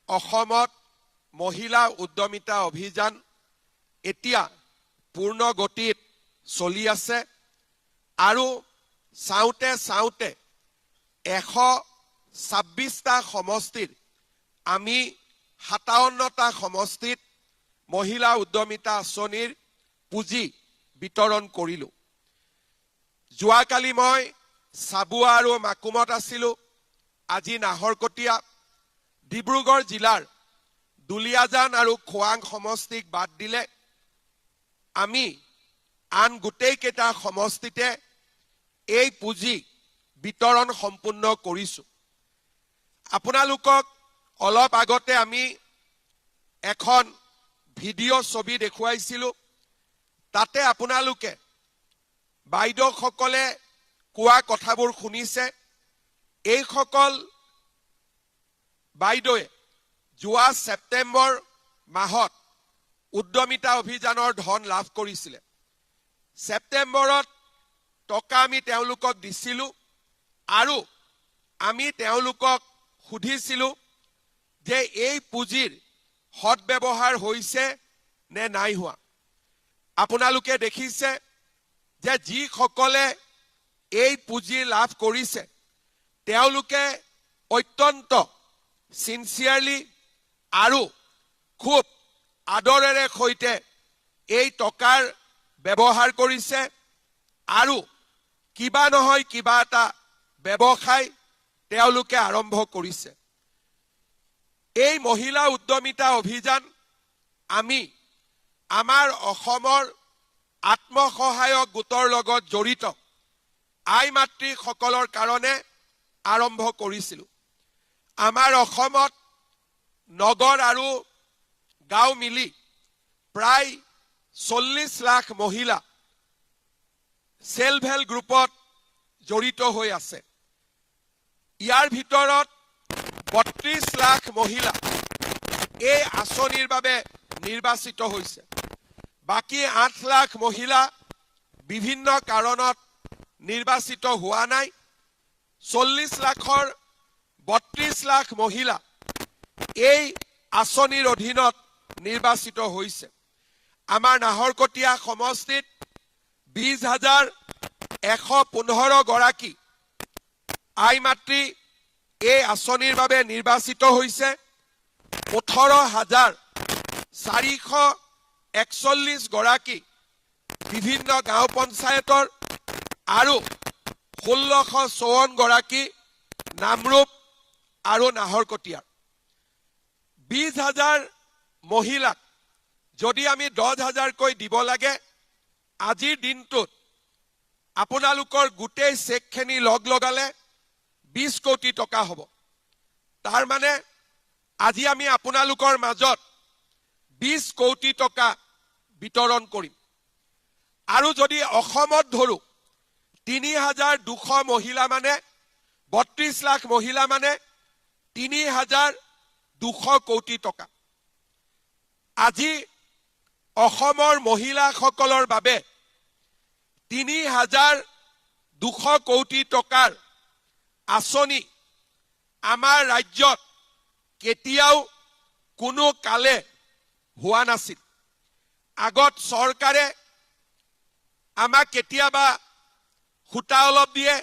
অসমত মহিলা উদ্যমিতা অভিযান এতিয়া পূৰ্ণ গতিত চলি আছে আৰু চাওঁতে চাওঁতে 126টা সমষ্টিত আমি 57টা সমষ্টিত মহিলা উদ্যমিতা আঁচনিৰ পুঁজি বিতৰণ কৰিলোঁ। যোৱাকালি মই চাবুৱা আৰু মাকুমত আছিলোঁ, আজি নাহৰকটীয়া, ডিব্ৰুগড় জিলাৰ দুলিয়াজান আৰু খোৱাং সমষ্টিক বাদ দিলে আমি আন গোটেইকেইটা সমষ্টিতে এই পুঁজি বিতৰণ সম্পূৰ্ণ কৰিছোঁ। আপোনালোকক অলপ আগতে আমি এখন ভিডিঅ' ছবি দেখুৱাইছিলোঁ। তাতে আপোনালোকে বাইদেউসকলে কোৱা কথাবোৰ শুনিছে। এইসকল বাইদেৱে যোৱা ছেপ্টেম্বৰ মাহত উদ্যমিতা অভিযানৰ ধন লাভ কৰিছিলে। ছেপ্টেম্বৰত টকা আমি তেওঁলোকক দিছিলোঁ আৰু আমি তেওঁলোকক সুধিছিলোঁ যে এই পুঁজিৰ সৎব্যৱহাৰ হৈছে নে নাই হোৱা। আপোনালোকে দেখিছে যে যিসকলে এই পুঁজি লাভ কৰিছে তেওঁলোকে অত্যন্ত চিনচিয়াৰলি আৰু খুব আদৰেৰে সৈতে এই টকাৰ ব্যৱহাৰ কৰিছে আৰু কিবা নহয় কিবা এটা ব্যৱসায় তেওঁলোকে আৰম্ভ কৰিছে। এই মহিলা উদ্যমিতা অভিযান আমি আমাৰ অসমৰ আত্মসহায়ক গোটৰ লগত জড়িত আই মাতৃসকলৰ কাৰণে আৰম্ভ কৰিছিলোঁ। আমাৰ অসমত নগৰ আৰু গাঁও মিলি প্ৰায় 40 লাখ মহিলা সেলফ হেল্প গ্ৰুপত জড়িত হৈ আছে। ইয়াৰ ভিতৰত 32 লাখ মহিলা এই আঁচনিৰ বাবে নিৰ্বাচিত হৈছে। বাকী 8 লাখ মহিলা বিভিন্ন কাৰণত নিৰ্বাচিত হোৱা নাই। 40 লাখৰ 32 লাখ মহিলা এই আঁচনিৰ অধীনত নিৰ্বাচিত হৈছে। আমাৰ নাহৰকটীয়া সমষ্টিত 20,115 গৰাকী আই মাতৃ এই আঁচনিৰ বাবে নিৰ্বাচিত হৈছে। 18,441 গৰাকী বিভিন্ন গাঁও পঞ্চায়তৰ আৰু 1654 গৰাকী নামৰূপ আৰু নাহৰকটীয়াৰ। 20,000 মহিলাক যদি আমি 10,000কৈ দিব লাগে, আজিৰ দিনটোত আপোনালোকৰ গোটেই চেকখিনি লগালে 20 কোটি টকা হ'ব। তাৰ মানে আজি আমি আপোনালোকৰ মাজত 20 কোটি টকা বিতৰণ কৰিম। আৰু যদি অসমত ধৰো 3,200 মহিলা মানে 32 লাখ মহিলা মানে 3,200 কোটি টকা। আজি অসমৰ মহিলাসকলৰ বাবে 3,200 কোটি টকাৰ আঁচনি আমাৰ ৰাজ্যত কেতিয়াও কোনো কালে হোৱা নাছিল। আগত চৰকাৰে আমাক কেতিয়াবা সূতা অলপ দিয়ে,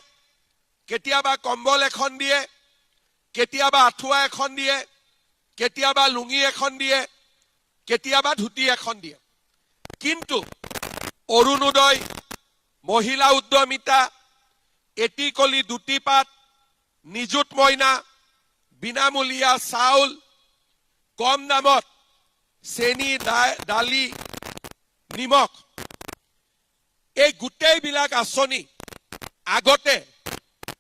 কেতিয়াবা কম্বল এখন দিয়ে, কেতিয়াবা আঁঠুৱা এখন দিয়ে, কেতিয়াবা লুঙি এখন দিয়ে, কেতিয়াবা ধুতি এখন দিয়ে। কিন্তু অৰুণোদয়, মহিলা উদ্যমিতা, এটিকলি দুটিপাত, নিযুত মইনা, বিনামূলীয়া চাউল, কম দামত চেনি, দালি, নিমখ, এই গোটেইবিলাক আঁচনি আগতে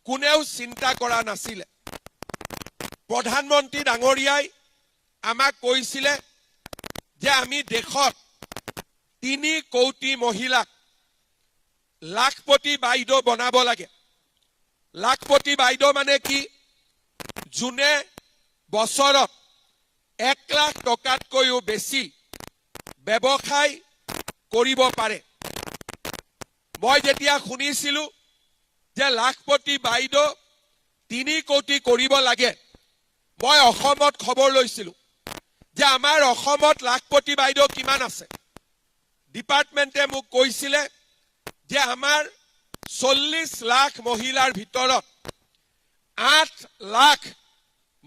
কোনেও চিন্তা কৰা নাছিলে। প্ৰধানমন্ত্ৰী ডাঙৰীয়াই আমাক কৈছিলে যে আমি দেশত 3 কোটি মহিলাক লাখপতি বাইদেউ বনাব লাগে। লাখপতি বাইদেউ মানে কি? যোনে বছৰত 1 লাখ টকাতকৈও বেছি ব্যৱসায় কৰিব পাৰে। মই যেতিয়া শুনিছিলোঁ যে লাখপতি বাইদেউ 3 কোটি কৰিব লাগে, মই অসমত খবৰ লৈছিলো যে আমাৰ অসমত লাখপতি বাইদেউ কিমান আছে। ডিপাৰ্টমেণ্টে মোক কৈছিলে যে আমাৰ 40 লাখ মহিলাৰ ভিতৰত 8 লাখ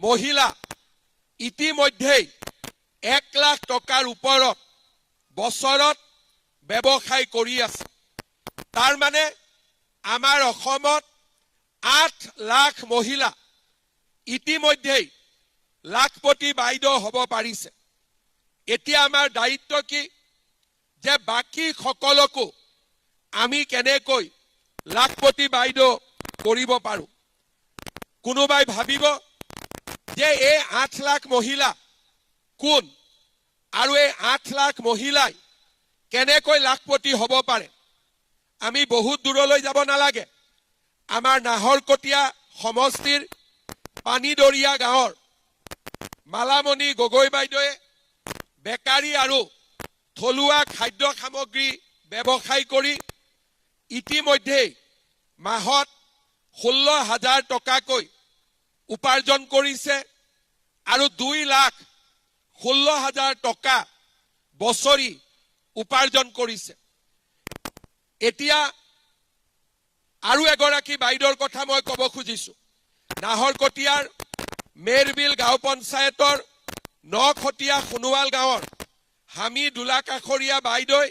মহিলা ইতিমধ্যেই 1 লাখ টকাৰ ওপৰত বছৰত ব্যৱসায় কৰি আছে। তাৰ মানে আমাৰ অসমত 8 লাখ মহিলা ইতিমধ্যেই লাখপতি বাইদেউ হ'ব পাৰিছে। এতিয়া আমাৰ দায়িত্ব কি যে বাকী সকলকো আমি কেনেকৈ লাখপতি বাইদেউ কৰিব পাৰো। কোনোবাই ভাবিব যে এই 8 লাখ মহিলা কোন আৰু এই 8 লাখ মহিলাই কেনেকৈ লাখপতি হ'ব পাৰে। আমি বহুত দূৰলৈ যাব নালাগে। আমাৰ নাহৰকটীয়া সমষ্টিৰ পানীদৰিয়া গাঁৱৰ মালামণি গগৈ বাইদেৱে বেকাৰী আৰু থলুৱা খাদ্য সামগ্ৰী ব্যৱসায় কৰি ইতিমধ্যেই মাহত 16,000 টকাকৈ উপাৰ্জন কৰিছে আৰু 2,16,000 টকা বছৰি উপাৰ্জন কৰিছে। এতিয়া আৰু এগৰাকী বাইদেউৰ কথা মই ক'ব খুজিছো। নাহৰকটীয়াৰ মেৰবিল গাঁও পঞ্চায়তৰ নখটীয়া সোণোৱাল গাঁৱৰ হামি দোলাকাষৰীয়া বাইদেউই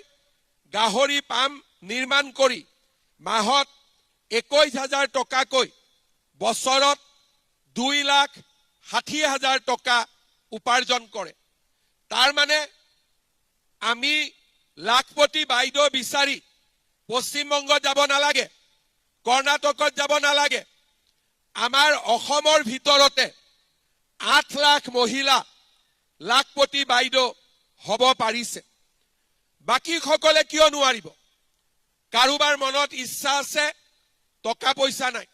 গাহৰি পাম নিৰ্মাণ কৰি মাহত 21,000 টকাকৈ বছৰত 2,60,000 টকা উপাৰ্জন কৰে। তাৰ মানে আমি লাখপতি বাইদেউ বিচাৰি পশ্চিমবংগত যাব নালাগে, কৰ্ণাটকত যাব নালাগে। আমাৰ অসমৰ ভিতৰতে 8 লাখ মহিলা লাখপতি বাইদেউ হ'ব পাৰিছে। বাকী সকলে কিয় নোৱাৰিব? কাৰোবাৰ মনত ইচ্ছা আছে, টকা পইচা নাই।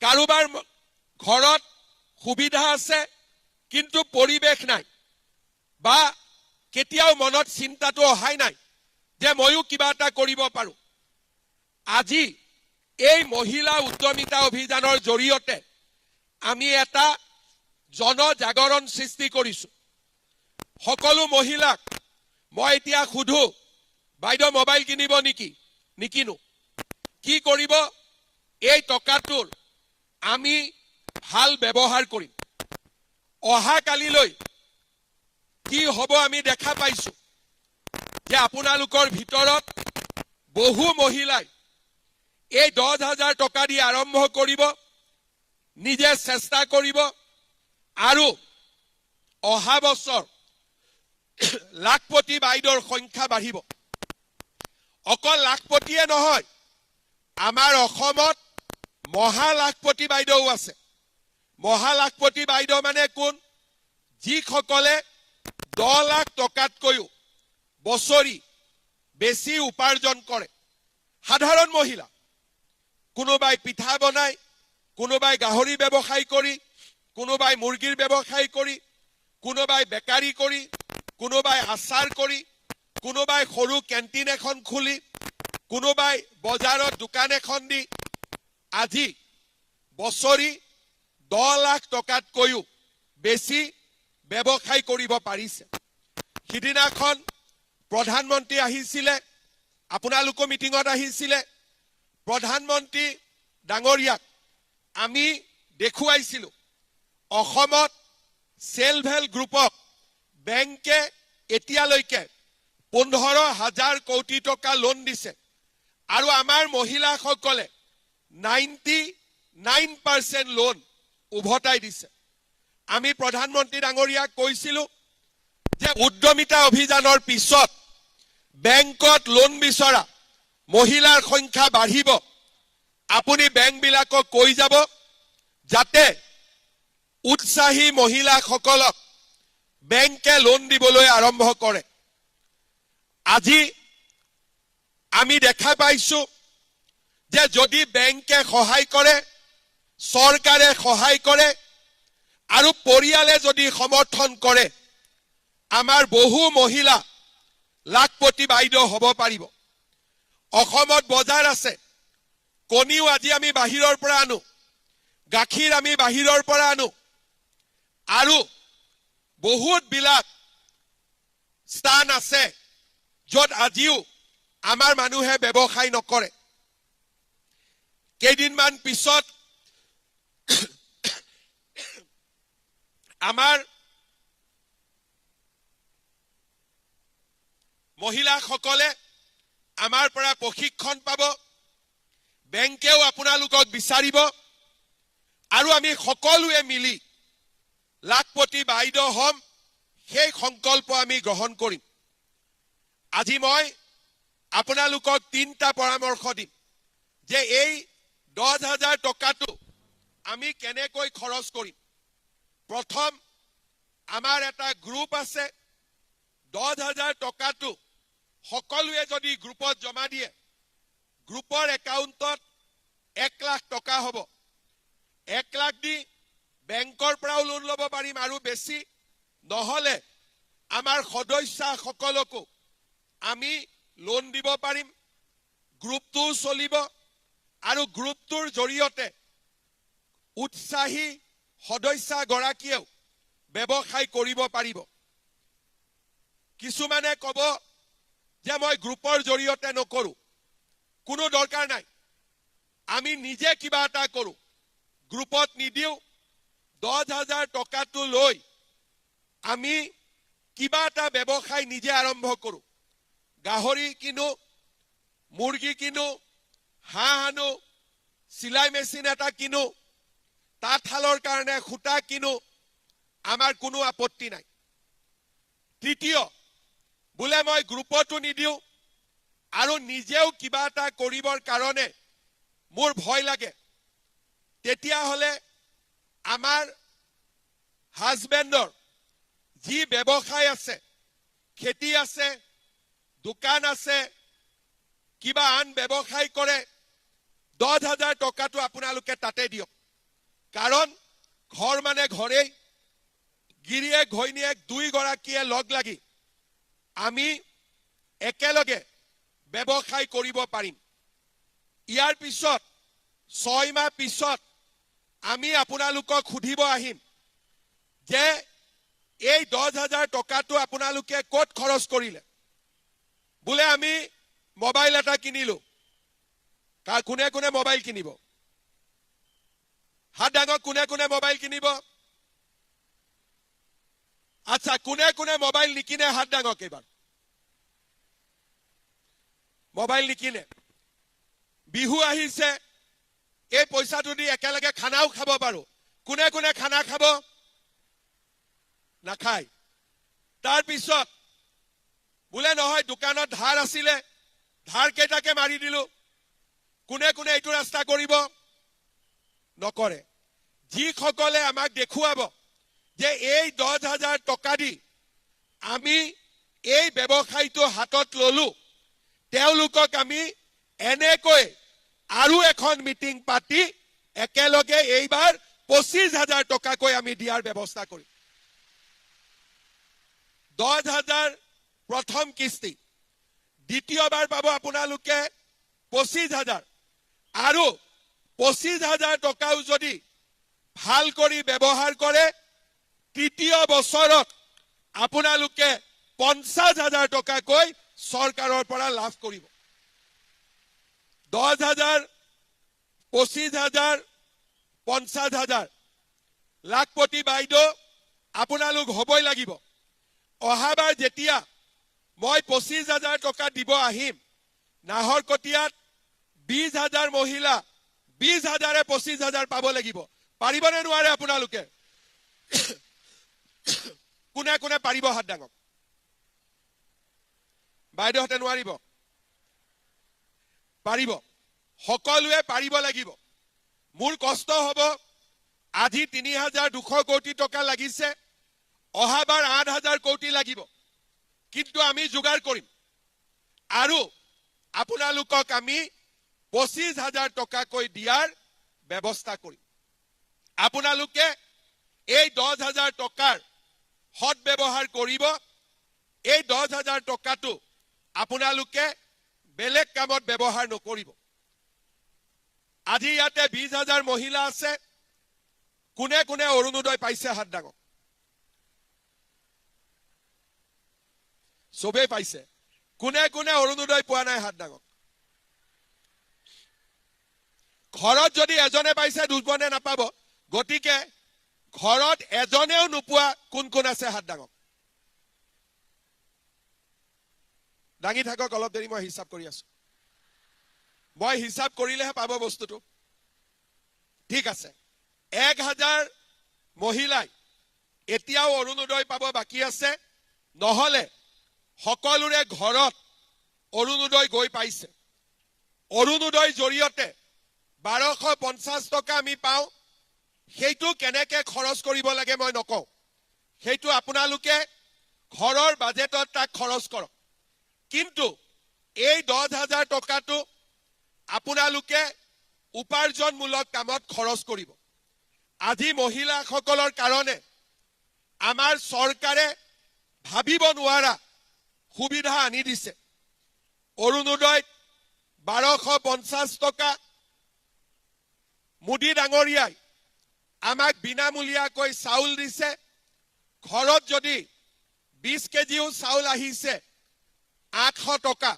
কাৰোবাৰ ঘৰত সুবিধা আছে কিন্তু পৰিৱেশ নাই, বা কেতিয়াও মনত চিন্তাটো অহাই নাই যে ময়ো কিবা এটা কৰিব পাৰো। আজি এই মহিলা উদ্যমিতা অভিযানৰ জৰিয়তে আমি এটা জনজাগৰণ সৃষ্টি কৰিছো। সকলো মহিলাক মই এতিয়া সুধো, বাইদেউ মোবাইল কিনিব নেকি? নিকিনো। কি কৰিব? এই টকাটোৰ আমি ভাল ব্যৱহাৰ কৰিম। অহা কালিলৈ কি হ'ব আমি দেখা পাইছো যে আপোনালোকৰ ভিতৰত বহু মহিলাই এই 10,000 টকা দি আৰম্ভ কৰিব, নিজে চেষ্টা কৰিব আৰু অহা বছৰ লাখপতি বাইদেউৰ সংখ্যা বাঢ়িব। অকল লাখপতিয়ে নহয়, আমাৰ অসমত মহা লাখপতি বাইদেউ আছে। মহা লাখপতি বাইদেউ মানে কোন? যিসকলে 10 লাখ টকাতকৈও বছৰি বেছি উপাৰ্জন কৰে। সাধাৰণ মহিলা, কোনোবাই পিঠা বনাই, কোনোবাই গাহৰি ব্যৱসায় কৰি, কোনোবাই মুৰ্গীৰ ব্যৱসায় কৰি, কোনোবাই বেকাৰী কৰি, কোনোবাই আচাৰ কৰি, কোনোবাই সৰু কেণ্টিন এখন খুলি, কোনোবাই বজাৰত দোকান এখন দি আজি বছৰি 10 লাখ টকাতকৈও বেছি ব্যৱসায় কৰিব পাৰিছে। সিদিনাখন প্ৰধানমন্ত্ৰী আহিছিলে, আপোনালোকো মিটিঙত আহিছিলে। প্ৰধানমন্ত্ৰী ডাঙৰীয়াক আমি দেখুৱাইছিলো অসমত সেল্ফ হেল্প গ্ৰুপক বেংকে এতিয়ালৈকে 15,000 কোটি টকা লোন দিছে আৰু আমাৰ মহিলাসকলে 99% লোন উভতাই দিছে। আমি প্ৰধানমন্ত্ৰী ডাঙৰীয়াক কৈছিলো যে উদ্যমিতা অভিযানৰ পিছত বেংকত লোন বিচৰা মহিলাৰ সংখ্যা বাঢ়িব। আপুনি বেংকবিলাকক কৈ যাব যাতে উৎসাহী মহিলাসকলক বেংকে লোন দিবলৈ আৰম্ভ কৰে। আজি আমি দেখা পাইছো যে যদি বেংকে সহায় কৰে, চৰকাৰে সহায় কৰে আৰু পৰিয়ালে যদি সমৰ্থন কৰে, আমাৰ বহু মহিলা লাখপতি বাইদেউ হ'ব পাৰিব। অসমত বজাৰ আছে, কণীও আজি আমি বাহিৰৰ পৰা আনো, গাখীৰ আমি বাহিৰৰ পৰা আনো। আৰু বহুত বিলাক স্থান আছে য'ত আজিও আমাৰ মানুহে ব্যৱসায় নকৰে। কেইদিনমান পিছত আমাৰ মহিলাসকলে আমাৰ পৰা প্ৰশিক্ষণ পাব, বেংকেও আপোনালোকক বিচাৰিব, আৰু আমি সকলোৱে মিলি লাখপতি বাইদেউ হ'ম, সেই সংকল্প আমি গ্ৰহণ কৰিম। আজি মই আপোনালোকক 3টা পৰামৰ্শ দিম যে এই 10,000 টকাটো আমি কেনেকৈ খৰচ কৰিম। প্ৰথম, আমাৰ এটা গ্ৰুপ আছে। 10,000 টকাটো সকলোৱে যদি গ্ৰুপত জমা দিয়ে, গ্ৰুপৰ একাউণ্টত 1 লাখ টকা হ'ব। 1 লাখ দি বেংকৰ পৰাও লোন ল'ব পাৰিম, আৰু বেছি নহ'লে আমাৰ সদস্যসকলকো আমি লোন দিব পাৰিম। গ্ৰুপটোও চলিব, আৰু গ্ৰুপটোৰ জৰিয়তে উৎসাহী সদস্যগৰাকীয়েও ব্যৱসায় কৰিব পাৰিব। কিছুমানে ক'ব যে মই গ্ৰুপৰ জৰিয়তে নকৰো, কোনো দৰকাৰ নাই, আমি নিজে কিবা এটা কৰো, গ্ৰুপত নিদিও, 10,000 টকাটো লৈ আমি কিবা এটা ব্যৱসায় নিজে আৰম্ভ কৰো। গাহৰি কিনো, মুৰ্গী কিনো, হাঁহ আনো, চিলাই মেচিন এটা কিনো, তাঁতশালৰ কাৰণে সূতা কিনো, আমাৰ কোনো আপত্তি নাই। তৃতীয়, বোলে মই গ্ৰুপতো নিদিও আৰু নিজেও কিবা এটা কৰিবৰ কাৰণে মোৰ ভয় লাগে, তেতিয়াহ'লে আমাৰ হাজবেণ্ডৰ যি ব্যৱসায় আছে, খেতি আছে, দোকান আছে, কিবা আন ব্যৱসায় কৰে, 10,000 টকাটো আপোনালোকে তাতে দিয়ক। কাৰণ ঘৰ মানে ঘৰেই, গিৰিয়েক ঘৈণীয়েক 2 গৰাকীয়ে লগ লাগি আমি একেলগে ব্যৱসায় কৰিব পাৰিম। ইয়াৰ পিছত 6 মাহ পিছত আমি আপোনালোকক সুধিব আহিম যে এই 10,000 টকাটো আপোনালোকে ক'ত খৰচ কৰিলে। বোলে আমি মোবাইল এটা কিনিলো, কোনে কোনে মোবাইল কিনিব? হাত ডাঙক, কোনে কোনে মোবাইল কিনিব? আচ্ছা, কোনে কোনে মোবাইল নিকিনে? হাত ডাঙক এইবাৰ। মোবাইল নিকিনে। বিহু আহিছে, এই পইচাটো দি একেলগে খানাও খাব পাৰো। কোনে কোনে খানা খাব? নাখায়। তাৰ পিছত বোলে নহয়, দোকানত ধাৰ আছিলে, ধাৰ কেইটাকে মাৰি দিলো, কোনে কোনে এইটো ৰাস্তা কৰিব? নকৰে। যিসকলে আমাক দেখুৱাব যে এই 10,000 টকা দি আমি এই ব্যৱসায়টো হাতত ললো, তেওঁলোকক আমি এনেকৈ আৰু এখন মিটিং পাতি একেলগে এইবাৰ 25,000 টকাকৈ আমি দিয়াৰ ব্যৱস্থা কৰিম। 10,000 প্ৰথম কিস্তি, দ্বিতীয়বাৰ পাব আপোনালোকে 25,000, আৰু 25,000 টকাও যদি ভাল কৰি ব্যৱহাৰ কৰে, তৃতীয় বছৰত আপোনালোকে 50,000 টকাকৈ চৰকাৰৰ পৰা লাভ কৰিব। 10,000, 25,000, 50,000 লাখপতি বাইদেউ আপোনালোক হ'বই লাগিব। অহাবাৰ যেতিয়া মই 25,000 টকা দিব আহিম, নাহৰকটীয়াত 20,000 মহিলা 20,000-এ 25,000 পাব লাগিব। পাৰিবনে নোৱাৰে আপোনালোকে? কোনে কোনে পাৰিব? হাত ডাঙক। বাইদেউহঁতে নোৱাৰিব? পাৰিব। সকলোৱে পাৰিব লাগিব। মোৰ কষ্ট হ'ব। আজি 3,200 কোটি টকা লাগিছে, অহাবাৰ 8,000 কোটি লাগিব, কিন্তু আমি যোগাৰ কৰিম, আৰু আপোনালোকক আমি 25,000 টকাকৈ দিয়াৰ ব্যৱস্থা কৰিম। আপোনালোকে এই 10,000 টকাৰ সৎ ব্যৱহাৰ কৰিব। এই 10,000 টকাটো আপোনালোকে বেলেগ কামত ব্যৱহাৰ নকৰিব। আজি ইয়াতে 20,000 মহিলা আছে। কোনে কোনে অৰুণোদয় পাইছে? হাত ডাঙক। চবেই পাইছে কোনে কোনে অৰুণোদয় পোৱা নাই হাত ডাঙক ঘৰত যদি এজনে পাইছে দুজনে নাপাব গতিকে ঘৰত এজনেও নোপোৱা কোন কোন আছে হাত ডাঙক দাঙি থাকক অলপ দেৰি মই হিচাপ কৰি আছো মই হিচাপ কৰিলেহে পাব বস্তুটো ঠিক আছে 1000 মহিলাই এতিয়াও অৰুণোদয় পাব বাকি আছে নহলে সকলোৰে ঘৰত অৰুণোদয় গৈ পাইছে অৰুণোদয় জৰিয়তে 1250 টকা আমি পাওঁ সেইটো কেনেকে খৰচ কৰিব লাগে মই নকওঁ সেইটো আপোনালোকে ঘৰৰ বাজেটত তাক খৰচ কৰক কিন্তু এই 10000 টকাটো আপোনালোকে উপাৰ্জনমূলক কামত খৰচ কৰিব আজি মহিলাসকলৰ কাৰণে আমাৰ চৰকাৰে ভাবিব নোৱাৰা সুবিধা আনি দিছে অৰুণোদয় 1250 টকা মোদী ডাঙৰীয়াই আমাক বিনামূলীয়াকৈ চাউল দিছে ঘৰত যদি 20 কেজিও চাউল আহিছে 800 টকা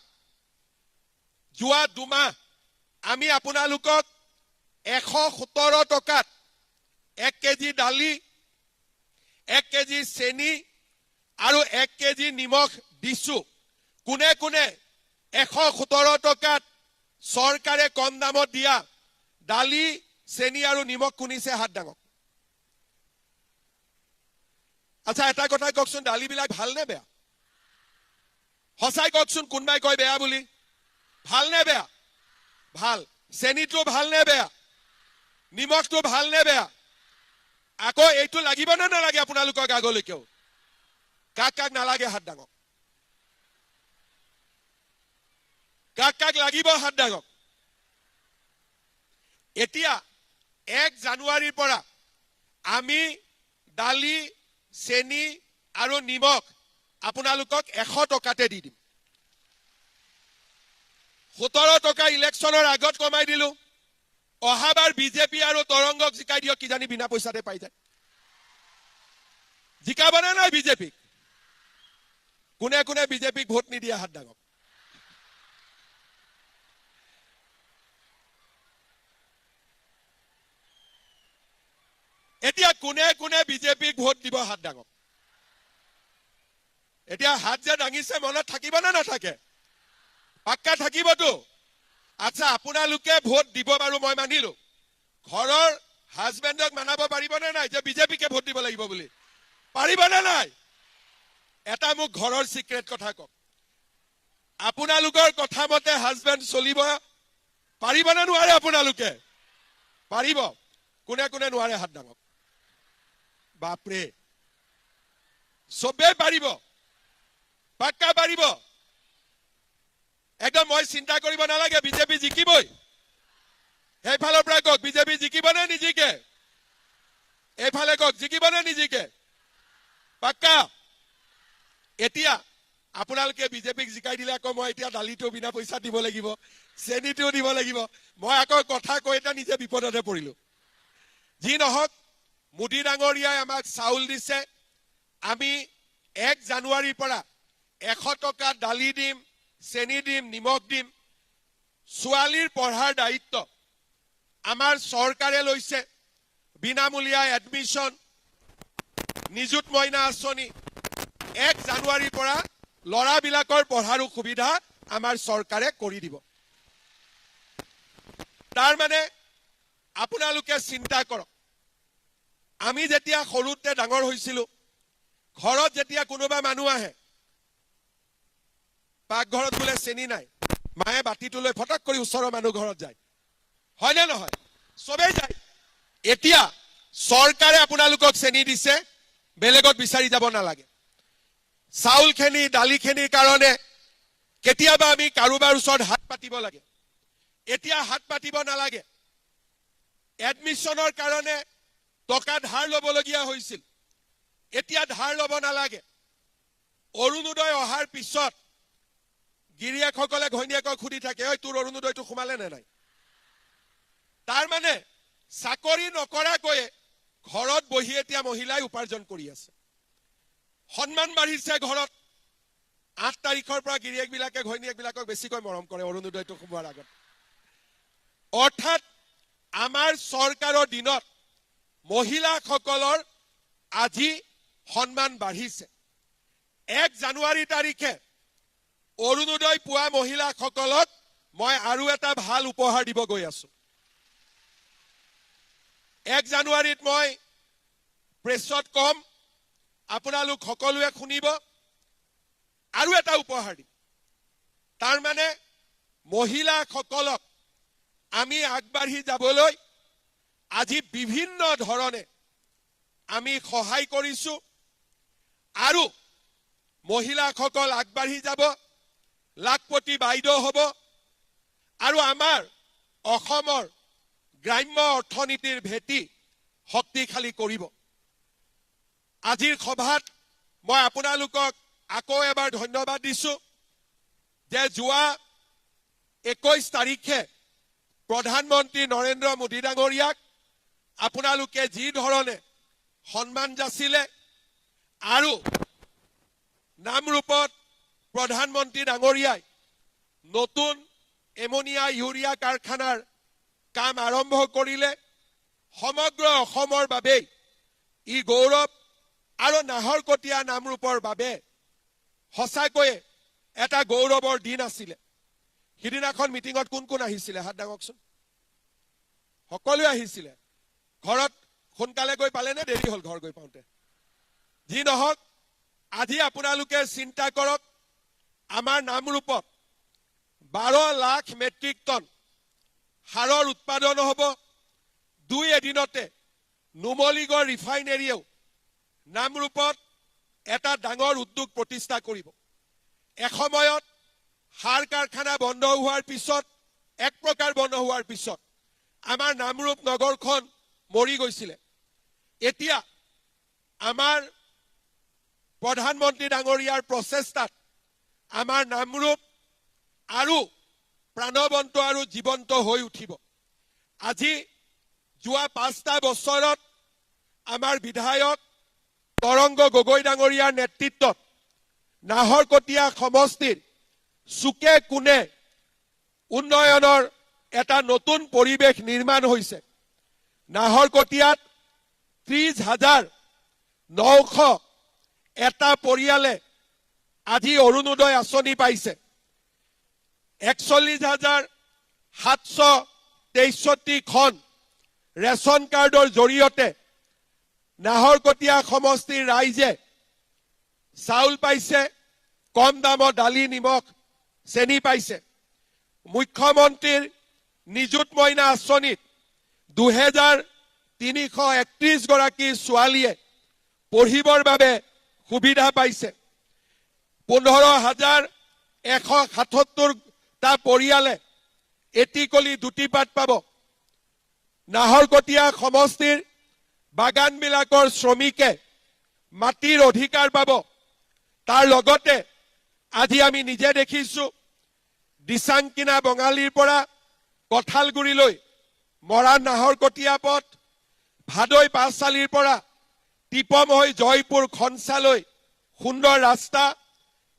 যোৱা দুমাহ আমি আপোনালোকক 117 টকাত 1 কেজি দালি 1 কেজি চেনি আৰু 1 কেজি নিমখ দিছো কোনে কোনে 117 টকাত চৰকাৰে কম দামত দিয়া দালি চেনি আৰু নিমখ কুনিছে হাত ডাঙক আচ্ছা এটা কথা কওকচোন দালি বিলাক ভাল নে বেয়া হসাই কওকচোন কোনবাই কয় বেয়া বুলি ভাল নে বেয়া ভাল চেনিটো ভাল নে বেয়া নিমখটো ভাল নে বেয়া আকৌ এইটো লাগিব নে নালাগে আপোনালোকক আগলৈকেও কাক কাক নালাগে হাত ডাঙক কাক কাক লাগিব হাত ডাঙক এতিয়া 1 জানুৱাৰীৰ পৰা আমি দালি চেনি আৰু নিমখ আপোনালোকক 100 টকাতে দি দিম 17 টকা ইলেকশ্যনৰ আগত কমাই দিলো অহাবাৰ বিজেপি আৰু তৰংগক জিকাই দিয়ক কিজানি বিনা পইচাতে পাই যায় জিকাবনে নাই বিজেপিক কোনে কোনে বিজেপিক ভোট নিদিয়া হাত ডাঙক এতিয়া কোনে কোনে বিজেপিক ভোট দিব হাত ডাঙক এতিয়া হাত যে দাঙিছে মনত থাকিব না নাথাকে পাক্কা থাকিবতো আচ্ছা আপোনালোকে ভোট দিব বাৰু মই মানিলো ঘৰৰ হাজবেণ্ডক মানাব পাৰিবনে নাই যে বিজেপিকে ভোট দিব লাগিব বুলি পাৰিবনে নাই এটা মোক ঘৰৰ সিক্ৰেট কথা কওক আপোনালোকৰ কথা মতে হাজবেণ্ড চলিব পাৰিবনে নোৱাৰে আপোনালোকে পাৰিব কোনে কোনে নোৱাৰে হাত ডাঙক বাপৰে সবে পাৰিব পাক্কা পাৰিব একদম মই চিন্তা কৰিব নালাগে বিজেপি জিকিবই এইফালৰ পৰা কওক বিজেপি জিকিবনে নিজিকে এইফালে কওক জিকিবনে নিজিকে পাক্কা এতিয়া আপোনালোকে বিজেপিক জিকাই দিলে আকৌ মই এতিয়া দালিটো বিনা পইচা দিব লাগিব চেনিটো দিব লাগিব মই আকৌ কথা কৈ এটা নিজে বিপদতে পৰিলো যি নহওক মোদী ডাঙৰীয়াই আমাক চাউল দিছে আমি 1 জানুৱাৰীৰ পৰা 100 টকা দালি দিম চেনি দিম নিমখ দিম ছোৱালীৰ পঢ়াৰ দায়িত্ব আমাৰ চৰকাৰে লৈছে বিনামূলীয়া এডমিশন নিযুত মইনা আঁচনি 1 জানুৱাৰীৰ পৰা লৰাবিলাকৰ পঢ়াৰ সুবিধা আমাৰ চৰকাৰে কৰি দিব তাৰ মানে আপোনালোকে চিন্তা কৰক আমি যেতিয়া সৰুতে ডাঙৰ হৈছিলো ঘৰত যেতিয়া কোনোবা মানুহ আহে পাকঘৰত বোলে চেনি নাই মায়ে বাটিটো লৈ ফটক কৰি ওচৰৰ মানুহ ঘৰত যায় হয় না নহয় সবেই যায় এতিয়া চৰকাৰে আপোনালোকক চেনি দিছে বেলেগত বিচাৰি যাব নালাগে চাউল খেনি দালি খেনিৰ কাৰণে কেতিয়াবা আমি কাৰোবাৰ ওচৰত হাত পাতিব লাগে এতিয়া হাত পাতিব নালাগে এডমিশনৰ কাৰণে টকা ধাৰ ল'বলগীয়া হৈছিল এতিয়া ধাৰ ল'ব নালাগে অৰুণোদয় অহাৰ পিছত গিৰিয়েকসকলে ঘৈণীয়েকক সুধি থাকে ঐ তোৰ অৰুণোদয়টো সোমালে নে নাই তাৰ মানে চাকৰি নকৰাকৈ ঘৰত বহি এতিয়া মহিলাই উপাৰ্জন কৰি আছে সন্মান বাঢ়িছে ঘৰত 8 তাৰিখৰ পৰা গিৰিয়েকবিলাকে ঘৈণীয়েকবিলাকক বেছিকৈ মৰম কৰে অৰুণোদয়টো সোমোৱাৰ আগত। অৰ্থাৎ আমাৰ চৰকাৰৰ দিনত মহিলাসকলৰ আজি সন্মান বাঢ়িছে। 1 জানুৱাৰী তাৰিখে অৰুণোদয় পোৱা মহিলাসকলক মই আৰু এটা ভাল উপহাৰ দিব গৈ আছো। 1 জানুৱাৰীত মই প্ৰেছত কম, আপোনালোক সকলোৱে শুনিব, আৰু এটা উপহাৰ দিম। তাৰ মানে মহিলাসকলক আমি আগবাঢ়ি যাবলৈ আজি বিভিন্ন ধৰণে আমি সহায় কৰিছো, আৰু মহিলাসকল আগবাঢ়ি যাব, লাখপতি বাইদেউ হ'ব, আৰু আমাৰ অসমৰ গ্ৰাম্য অৰ্থনীতিৰ ভেটি শক্তিশালী কৰিব। আজিৰ সভাত মই আপোনালোকক আকৌ এবাৰ ধন্যবাদ দিছো যে যোৱা 21 তাৰিখে প্ৰধানমন্ত্ৰী নৰেন্দ্ৰ মোদী ডাঙৰীয়াক আপোনালোকে যি ধৰণে সন্মান যাচিলে, আৰু নামৰূপত প্ৰধানমন্ত্ৰী ডাঙৰীয়াই নতুন এমনিয়া ইউৰিয়া কাৰখানাৰ কাম আৰম্ভ কৰিলে, সমগ্ৰ অসমৰ বাবে ই গৌৰৱ, আৰু নাহৰকটীয়া নামৰূপৰ বাবে সঁচাকৈয়ে এটা গৌৰৱৰ দিন আছিলে। সিদিনাখন মিটিঙত কোন কোন আহিছিলে হাত দাঙকচোন। সকলোৱে আহিছিলে। ঘৰত সোনকালে গৈ পালে নে দেৰি হ'ল ঘৰ গৈ পাওঁতে? যি নহওক, আজি আপোনালোকে চিন্তা কৰক, আমাৰ নামৰূপত 12 লাখ মেট্ৰিক টন সাৰৰ উৎপাদন হ'ব। 2 এদিনতে নুমলীগড় ৰিফাইনেৰীয়েও নামৰূপত এটা ডাঙৰ উদ্যোগ প্ৰতিষ্ঠা কৰিব। এসময়ত সাৰ কাৰখানা বন্ধ হোৱাৰ পিছত, এক প্ৰকাৰ বন্ধ হোৱাৰ পিছত আমাৰ নামৰূপ নগৰখন মৰি গৈছিলে। এতিয়া আমাৰ প্ৰধানমন্ত্ৰী ডাঙৰীয়াৰ প্ৰচেষ্টাত আমাৰ নামৰূপ আৰু প্ৰাণৱন্ত আৰু জীৱন্ত হৈ উঠিব। আজি যোৱা 5টা বছৰত আমাৰ বিধায়ক তৰংগ গগৈ ডাঙৰীয়াৰ নেতৃত্বত নাহৰকটীয়া সমষ্টিৰ চুকে কোণে উন্নয়নৰ এটা নতুন পৰিৱেশ নিৰ্মাণ হৈছে। নাহৰকটীয়াত 30,900 এটা পৰিয়ালে আজি অৰুণোদয় আঁচনি পাইছে। 41,763খন ৰেচন কাৰ্ডৰ জৰিয়তে নাহৰকটীয়া সমষ্টিৰ ৰাইজে চাউল পাইছে, কম দামত দালি, নিমখ, চেনি পাইছে। মুখ্যমন্ত্ৰীৰ নিযুত মইনা আঁচনিত 2,331 গৰাকী ছোৱালীয়ে পঢ়িবৰ বাবে সুবিধা পাইছে। 15,177টা পৰিয়ালে এটিকলি দুটিপাত পাব। নাহৰকটীয়া সমষ্টিৰ বাগানবিলাকৰ শ্ৰমিকে মাটিৰ অধিকাৰ পাব। তাৰ লগতে আজি আমি নিজে দেখিছো, দিচাংকিনা বঙালীৰ পৰা কঁঠালগুৰিলৈ মৰাণ নাহৰকটীয়া পথ, ভাদৈ পাঁচচালিৰ পৰা টিপম হৈ জয়পুৰ খনচালৈ সুন্দৰ ৰাস্তা,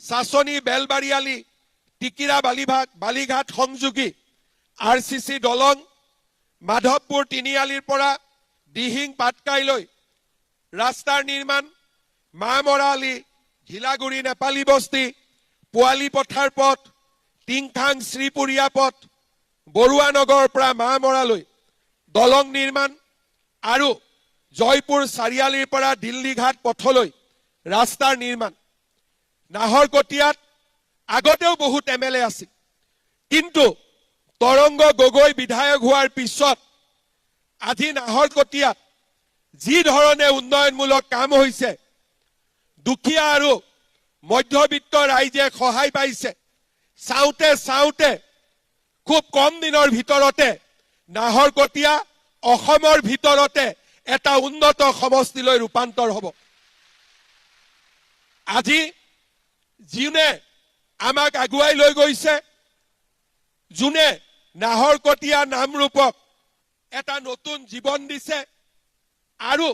চাচনি বেলবাৰীয়ালি টিকিৰা বালিঘাট সংযোগী RCC দলং, মাধৱপুৰ তিনিআলিৰ পৰা দিহিং পাটকাইলৈ ৰাস্তাৰ নিৰ্মাণ, মামৰালি ঘিলাগুৰি নেপালী বস্তি, পোৱালী পথাৰ পথ, টিংখাং শ্ৰীপুৰীয়া পথ, বৰুৱানগৰৰ পৰা মামৰালৈ দলং নিৰ্মাণ, আৰু জয়পুৰ চাৰিআলিৰ পৰা দিল্লীঘাট পথলৈ ৰাস্তাৰ নিৰ্মাণ। নাহৰকটীয়াত আগতেও বহুত MLA আছিল, কিন্তু তৰংগ গগৈ বিধায়ক হোৱাৰ পিছত আজি নাহৰকটীয়াত যি ধৰণে উন্নয়নমূলক কাম হৈছে, দুখীয়া আৰু মধ্যবিত্ত ৰাইজে সহায় পাইছে। চাওঁতে চাওঁতে খুব কম দিনৰ ভিতৰতে নাহৰকটীয়া অসমৰ ভিতৰতে এটা উন্নত সমষ্টিলৈ ৰূপান্তৰ হ'ব। আজি যোনে আমাক আগুৱাই লৈ গৈছে, যোনে নাহৰকটীয়া নামৰূপক এটা নতুন জীৱন দিছে, আৰু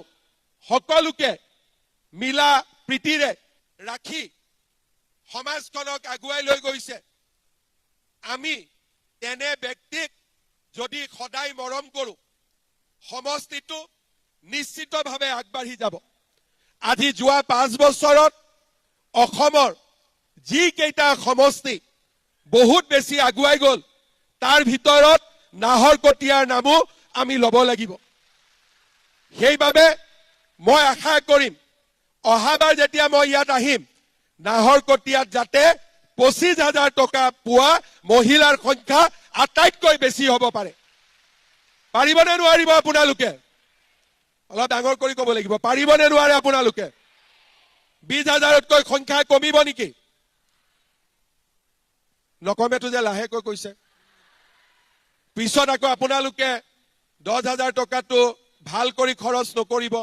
সকলোকে মিলা প্ৰীতিৰে ৰাখি সমাজখনক আগুৱাই লৈ গৈছে। আমি তেনে ব্যক্তিক যদি সদায় মৰম কৰো, সমষ্টিটো নিশ্চিতভাৱে আগবাঢ়ি যাব। আজি যোৱা 5 বছৰত অসমৰ যিকেইটা সমষ্টি বহুত বেছি আগুৱাই গ'ল, তাৰ ভিতৰত নাহৰকটীয়াৰ নামো আমি ল'ব লাগিব। সেইবাবে মই আশা কৰিম অহাবাৰ যেতিয়া মই ইয়াত আহিম, নাহৰকটীয়াত যাতে 25,000 টকা পোৱা মহিলাৰ সংখ্যা আটাইতকৈ বেছি হ'ব পাৰে। পাৰিবনে নোৱাৰিব আপোনালোকে? অলপ ডাঙৰ কৰি ক'ব লাগিব। পাৰিবনে নোৱাৰে আপোনালোকে? 20,000তকৈ সংখ্যা কমিব নেকি? নকমেটো যে লাহেকৈ কৈছে। পিছত আকৌ আপোনালোকে 10,000 টকাটো ভাল কৰি খৰচ নকৰিব,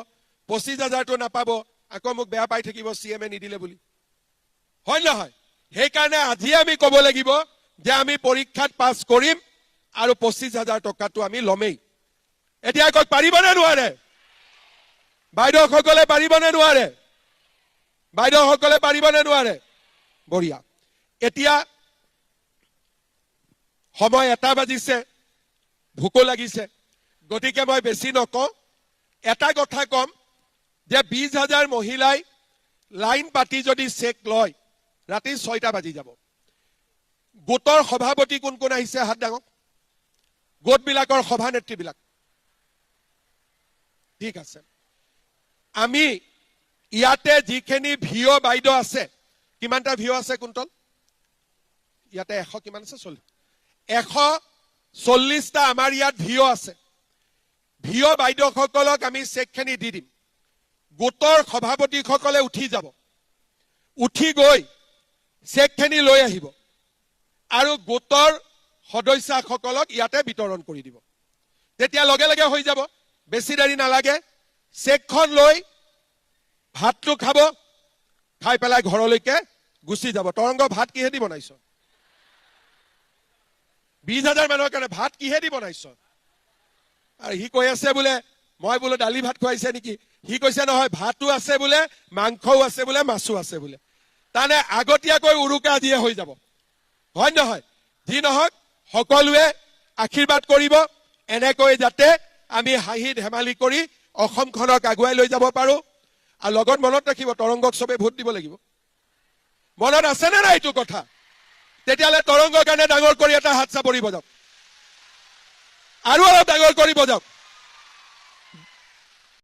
25,000টো নাপাব, আকৌ মোক বেয়া পাই থাকিব CM নিদিলে বুলি। হয় নহয়? সেইকাৰণে আজি আমি ক'ব লাগিব যে আমি পৰীক্ষাত পাছ কৰিম আৰু 25,000 টকাটো আমি ল'মেই। এতিয়া আকৌ পাৰিবনে নোৱাৰে? বাইদেউসকলে পাৰিবনে নোৱাৰে? বাইদেউসকলে পাৰিবনে নোৱাৰে? বঢ়িয়া। এতিয়া সময় 1টা বাজিছে, ভোকো লাগিছে, গতিকে মই বেছি নকওঁ। এটা কথা কম যে 20,000 মহিলাই লাইন পাতি যদি চেক লয়, ৰাতি 6টা বাজি যাব। গোটৰ সভাপতি কোন কোন আহিছে হাত দাঙক। গোটবিলাকৰ সভানেত্ৰীবিলাক। ঠিক আছে। আমি ইয়াতে যিখিনি ভিঅ বাইদেউ আছে, কিমানটা ভিঅ আছে কুন্তল? ইয়াতে 100 কিমান আছে? 140টা আমাৰ ইয়াত ভিঅ আছে। ভিঅ বাইদেউসকলক আমি চেকখিনি দি দিম। গোটৰ সভাপতিসকলে উঠি যাব, উঠি গৈ চেকখিনি লৈ আহিব আৰু গোটৰ সদস্যসকলক ইয়াতে বিতৰণ কৰি দিব। তেতিয়া লগে লগে হৈ যাব, বেছি দেৰি নালাগে। চেকখন লৈ ভাতটো খাব, খাই পেলাই ঘৰলৈকে গুচি যাব। তৰংগ, ভাত কিহেদি বনাইছ? 20,000 মানুহৰ কাৰণে ভাত কিহেদি বনাইছ? আৰু সি কৈ আছে বোলে মই বোলো দালি ভাত খুৱাইছে নেকি? সি কৈছে নহয়, ভাতো আছে বোলে, মাংসও আছে বোলে, মাছো আছে বোলে। তাৰমানে আগতীয়াকৈ উৰুকা আজিয়ে হৈ যাব। হয় নহয়? যি নহওক সকলোৱে আশীৰ্বাদ কৰিব, এনেকৈ যাতে আমি হাঁহি ধেমালি কৰি অসমখনক আগুৱাই লৈ যাব পাৰো। আৰু লগত মনত ৰাখিব, তৰংগক চবে ভোট দিব লাগিব। মনত আছেনে নাই এইটো কথা? তেতিয়াহ'লে তৰংগৰ কাৰণে ডাঙৰ কৰি এটা হাত চাপৰি বজাওক, আৰু অলপ ডাঙৰ কৰি বজাওক।